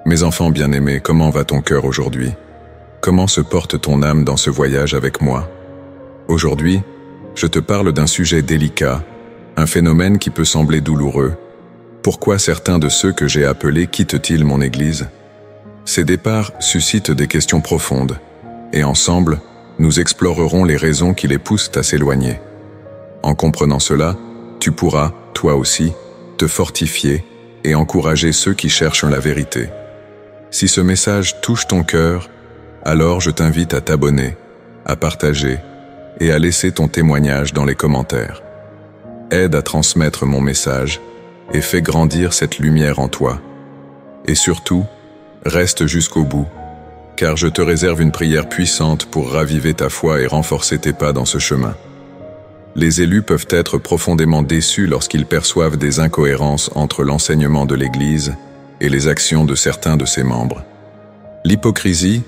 Mes enfants bien-aimés, comment va ton cœur aujourd'hui? Comment se porte ton âme dans ce voyage avec moi? Aujourd'hui, je te parle d'un sujet délicat, un phénomène qui peut sembler douloureux. Pourquoi certains de ceux que j'ai appelés quittent-ils mon Église? Ces départs suscitent des questions profondes, et ensemble, nous explorerons les raisons qui les poussent à s'éloigner. En comprenant cela, tu pourras, toi aussi, te fortifier et encourager ceux qui cherchent la vérité. Si ce message touche ton cœur, alors je t'invite à t'abonner, à partager et à laisser ton témoignage dans les commentaires. Aide à transmettre mon message et fais grandir cette lumière en toi. Et surtout, reste jusqu'au bout, car je te réserve une prière puissante pour raviver ta foi et renforcer tes pas dans ce chemin. Les élus peuvent être profondément déçus lorsqu'ils perçoivent des incohérences entre l'enseignement de l'Église et les actions de certains de ses membres. L'hypocrisie,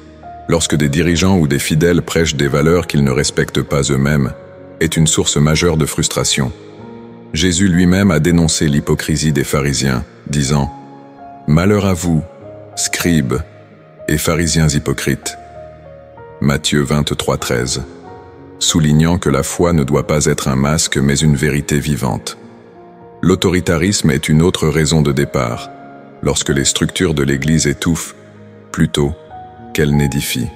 lorsque des dirigeants ou des fidèles prêchent des valeurs qu'ils ne respectent pas eux-mêmes, est une source majeure de frustration. Jésus lui-même a dénoncé l'hypocrisie des pharisiens, disant « Malheur à vous, scribes et pharisiens hypocrites » Matthieu 23:13, soulignant que la foi ne doit pas être un masque mais une vérité vivante. L'autoritarisme est une autre raison de départ, lorsque les structures de l'Église étouffent, plutôt qu'elles n'édifient.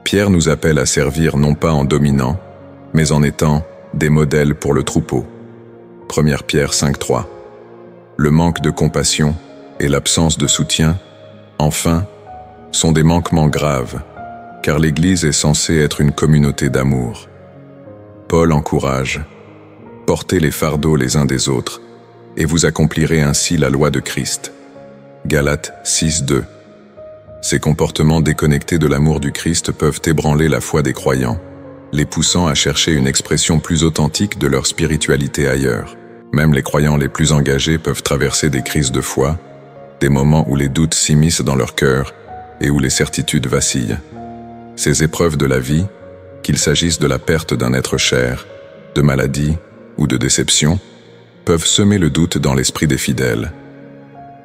Pierre nous appelle à servir non pas en dominant, mais en étant des modèles pour le troupeau. 1 Pierre 5:3. Le manque de compassion et l'absence de soutien, enfin, sont des manquements graves, car l'Église est censée être une communauté d'amour. Paul encourage « Portez les fardeaux les uns des autres, et vous accomplirez ainsi la loi de Christ. » Galates 6:2. Ces comportements déconnectés de l'amour du Christ peuvent ébranler la foi des croyants, les poussant à chercher une expression plus authentique de leur spiritualité ailleurs. Même les croyants les plus engagés peuvent traverser des crises de foi, des moments où les doutes s'immiscent dans leur cœur et où les certitudes vacillent. Ces épreuves de la vie, qu'il s'agisse de la perte d'un être cher, de maladie ou de déception, peuvent semer le doute dans l'esprit des fidèles.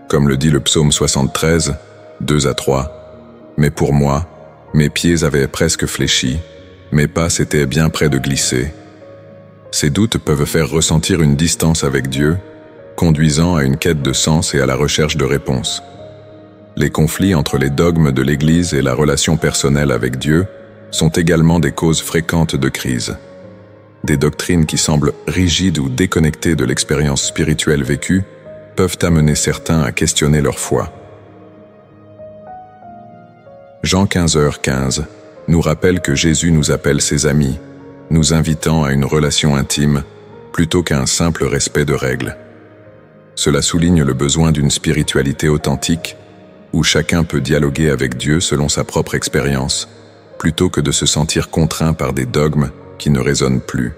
Comme le dit le psaume 73, 2-3, « Mais pour moi, mes pieds avaient presque fléchi, mes pas s'étaient bien près de glisser. » Ces doutes peuvent faire ressentir une distance avec Dieu, conduisant à une quête de sens et à la recherche de réponses. Les conflits entre les dogmes de l'Église et la relation personnelle avec Dieu sont également des causes fréquentes de crise. Des doctrines qui semblent rigides ou déconnectées de l'expérience spirituelle vécue peuvent amener certains à questionner leur foi. Jean 15h15 nous rappelle que Jésus nous appelle ses amis, nous invitant à une relation intime plutôt qu'à un simple respect de règles. Cela souligne le besoin d'une spiritualité authentique où chacun peut dialoguer avec Dieu selon sa propre expérience, plutôt que de se sentir contraint par des dogmes qui ne résonnent plus.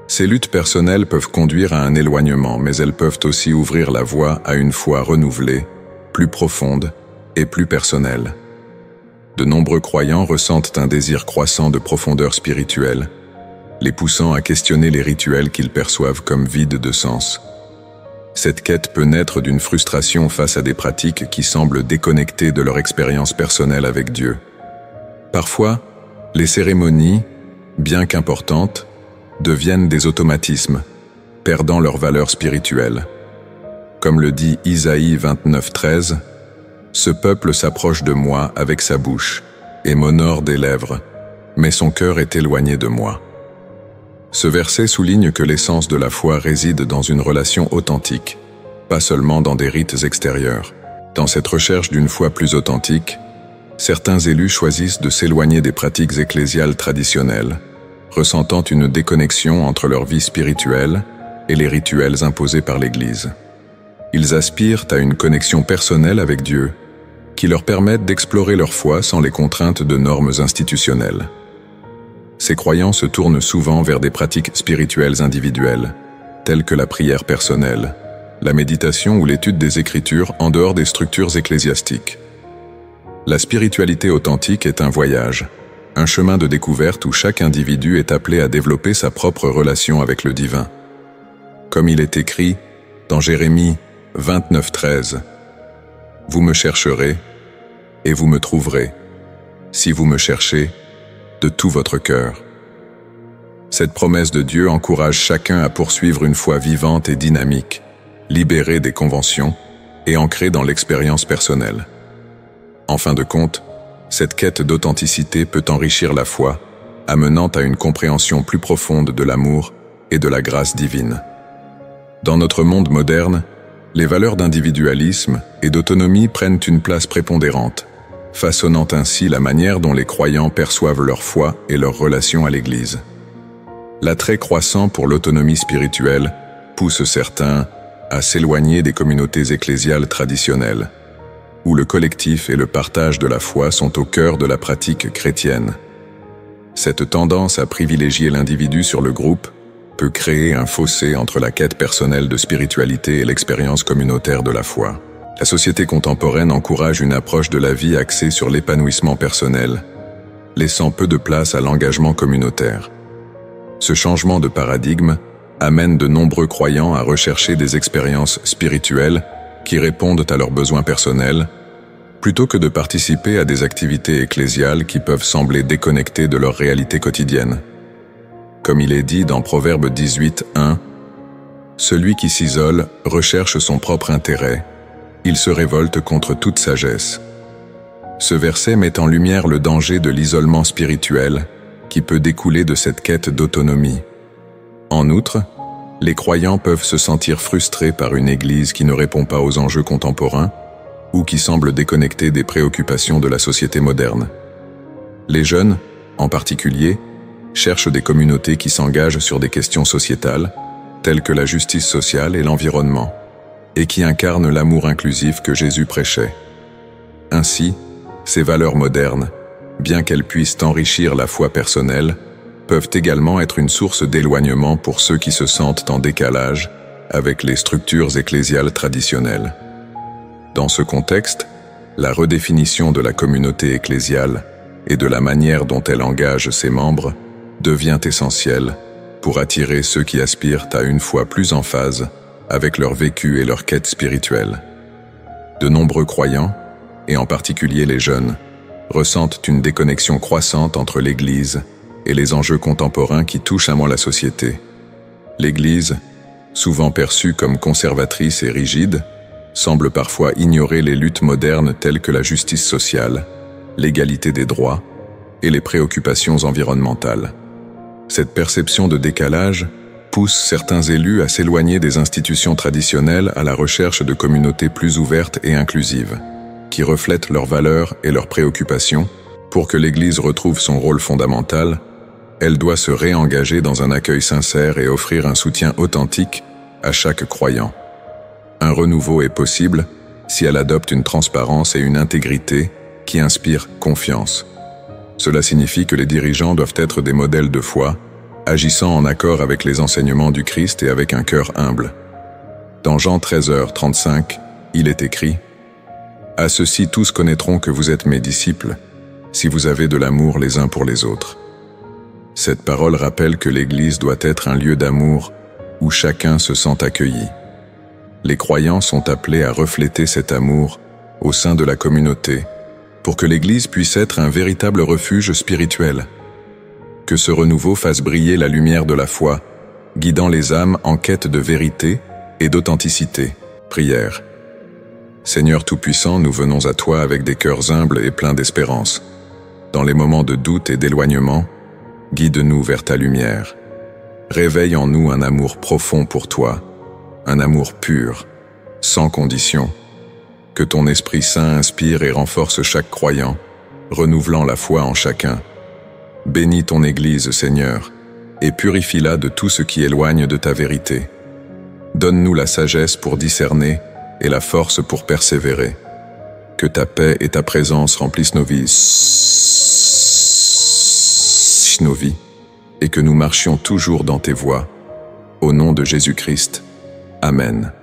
Ces luttes personnelles peuvent conduire à un éloignement, mais elles peuvent aussi ouvrir la voie à une foi renouvelée, plus profonde et plus personnelle. De nombreux croyants ressentent un désir croissant de profondeur spirituelle, les poussant à questionner les rituels qu'ils perçoivent comme vides de sens. Cette quête peut naître d'une frustration face à des pratiques qui semblent déconnectées de leur expérience personnelle avec Dieu. Parfois, les cérémonies, bien qu'importantes, deviennent des automatismes, perdant leur valeur spirituelle. Comme le dit Isaïe 29:13, « Ce peuple s'approche de moi avec sa bouche et m'honore des lèvres, mais son cœur est éloigné de moi. » Ce verset souligne que l'essence de la foi réside dans une relation authentique, pas seulement dans des rites extérieurs. Dans cette recherche d'une foi plus authentique, certains élus choisissent de s'éloigner des pratiques ecclésiales traditionnelles, ressentant une déconnexion entre leur vie spirituelle et les rituels imposés par l'Église. Ils aspirent à une connexion personnelle avec Dieu, qui leur permettent d'explorer leur foi sans les contraintes de normes institutionnelles. Ces croyants se tournent souvent vers des pratiques spirituelles individuelles, telles que la prière personnelle, la méditation ou l'étude des Écritures en dehors des structures ecclésiastiques. La spiritualité authentique est un voyage, un chemin de découverte où chaque individu est appelé à développer sa propre relation avec le divin. Comme il est écrit dans Jérémie 29:13, Vous me chercherez, et vous me trouverez, si vous me cherchez de tout votre cœur. Cette promesse de Dieu encourage chacun à poursuivre une foi vivante et dynamique, libérée des conventions et ancrée dans l'expérience personnelle. En fin de compte, cette quête d'authenticité peut enrichir la foi, amenant à une compréhension plus profonde de l'amour et de la grâce divine. Dans notre monde moderne, les valeurs d'individualisme et d'autonomie prennent une place prépondérante, façonnant ainsi la manière dont les croyants perçoivent leur foi et leur relation à l'Église. L'attrait croissant pour l'autonomie spirituelle pousse certains à s'éloigner des communautés ecclésiales traditionnelles, où le collectif et le partage de la foi sont au cœur de la pratique chrétienne. Cette tendance à privilégier l'individu sur le groupe peut créer un fossé entre la quête personnelle de spiritualité et l'expérience communautaire de la foi. La société contemporaine encourage une approche de la vie axée sur l'épanouissement personnel, laissant peu de place à l'engagement communautaire. Ce changement de paradigme amène de nombreux croyants à rechercher des expériences spirituelles qui répondent à leurs besoins personnels, plutôt que de participer à des activités ecclésiales qui peuvent sembler déconnectées de leur réalité quotidienne. Comme il est dit dans Proverbe 18:1, « Celui qui s'isole recherche son propre intérêt, il se révolte contre toute sagesse. » Ce verset met en lumière le danger de l'isolement spirituel qui peut découler de cette quête d'autonomie. En outre, les croyants peuvent se sentir frustrés par une Église qui ne répond pas aux enjeux contemporains ou qui semble déconnectée des préoccupations de la société moderne. Les jeunes, en particulier, cherchent des communautés qui s'engagent sur des questions sociétales, telles que la justice sociale et l'environnement, et qui incarnent l'amour inclusif que Jésus prêchait. Ainsi, ces valeurs modernes, bien qu'elles puissent enrichir la foi personnelle, peuvent également être une source d'éloignement pour ceux qui se sentent en décalage avec les structures ecclésiales traditionnelles. Dans ce contexte, la redéfinition de la communauté ecclésiale et de la manière dont elle engage ses membres devient essentielle pour attirer ceux qui aspirent à une foi plus en phase avec leur vécu et leur quête spirituelle. De nombreux croyants, et en particulier les jeunes, ressentent une déconnexion croissante entre l'Église et les enjeux contemporains qui touchent à moins la société. L'Église, souvent perçue comme conservatrice et rigide, semble parfois ignorer les luttes modernes telles que la justice sociale, l'égalité des droits et les préoccupations environnementales. Cette perception de décalage pousse certains élus à s'éloigner des institutions traditionnelles à la recherche de communautés plus ouvertes et inclusives, qui reflètent leurs valeurs et leurs préoccupations. Pour que l'Église retrouve son rôle fondamental, elle doit se réengager dans un accueil sincère et offrir un soutien authentique à chaque croyant. Un renouveau est possible si elle adopte une transparence et une intégrité qui inspirent confiance. Cela signifie que les dirigeants doivent être des modèles de foi, agissant en accord avec les enseignements du Christ et avec un cœur humble. Dans Jean 13:35, il est écrit « À ceux-ci tous connaîtront que vous êtes mes disciples, si vous avez de l'amour les uns pour les autres. » Cette parole rappelle que l'Église doit être un lieu d'amour où chacun se sent accueilli. Les croyants sont appelés à refléter cet amour au sein de la communauté pour que l'Église puisse être un véritable refuge spirituel. Que ce renouveau fasse briller la lumière de la foi, guidant les âmes en quête de vérité et d'authenticité. Prière. Seigneur Tout-Puissant, nous venons à toi avec des cœurs humbles et pleins d'espérance. Dans les moments de doute et d'éloignement, guide-nous vers ta lumière. Réveille en nous un amour profond pour toi, un amour pur, sans condition. Que ton Esprit Saint inspire et renforce chaque croyant, renouvelant la foi en chacun. Bénis ton Église, Seigneur, et purifie-la de tout ce qui éloigne de ta vérité. Donne-nous la sagesse pour discerner et la force pour persévérer. Que ta paix et ta présence remplissent nos vies, et que nous marchions toujours dans tes voies. Au nom de Jésus-Christ. Amen.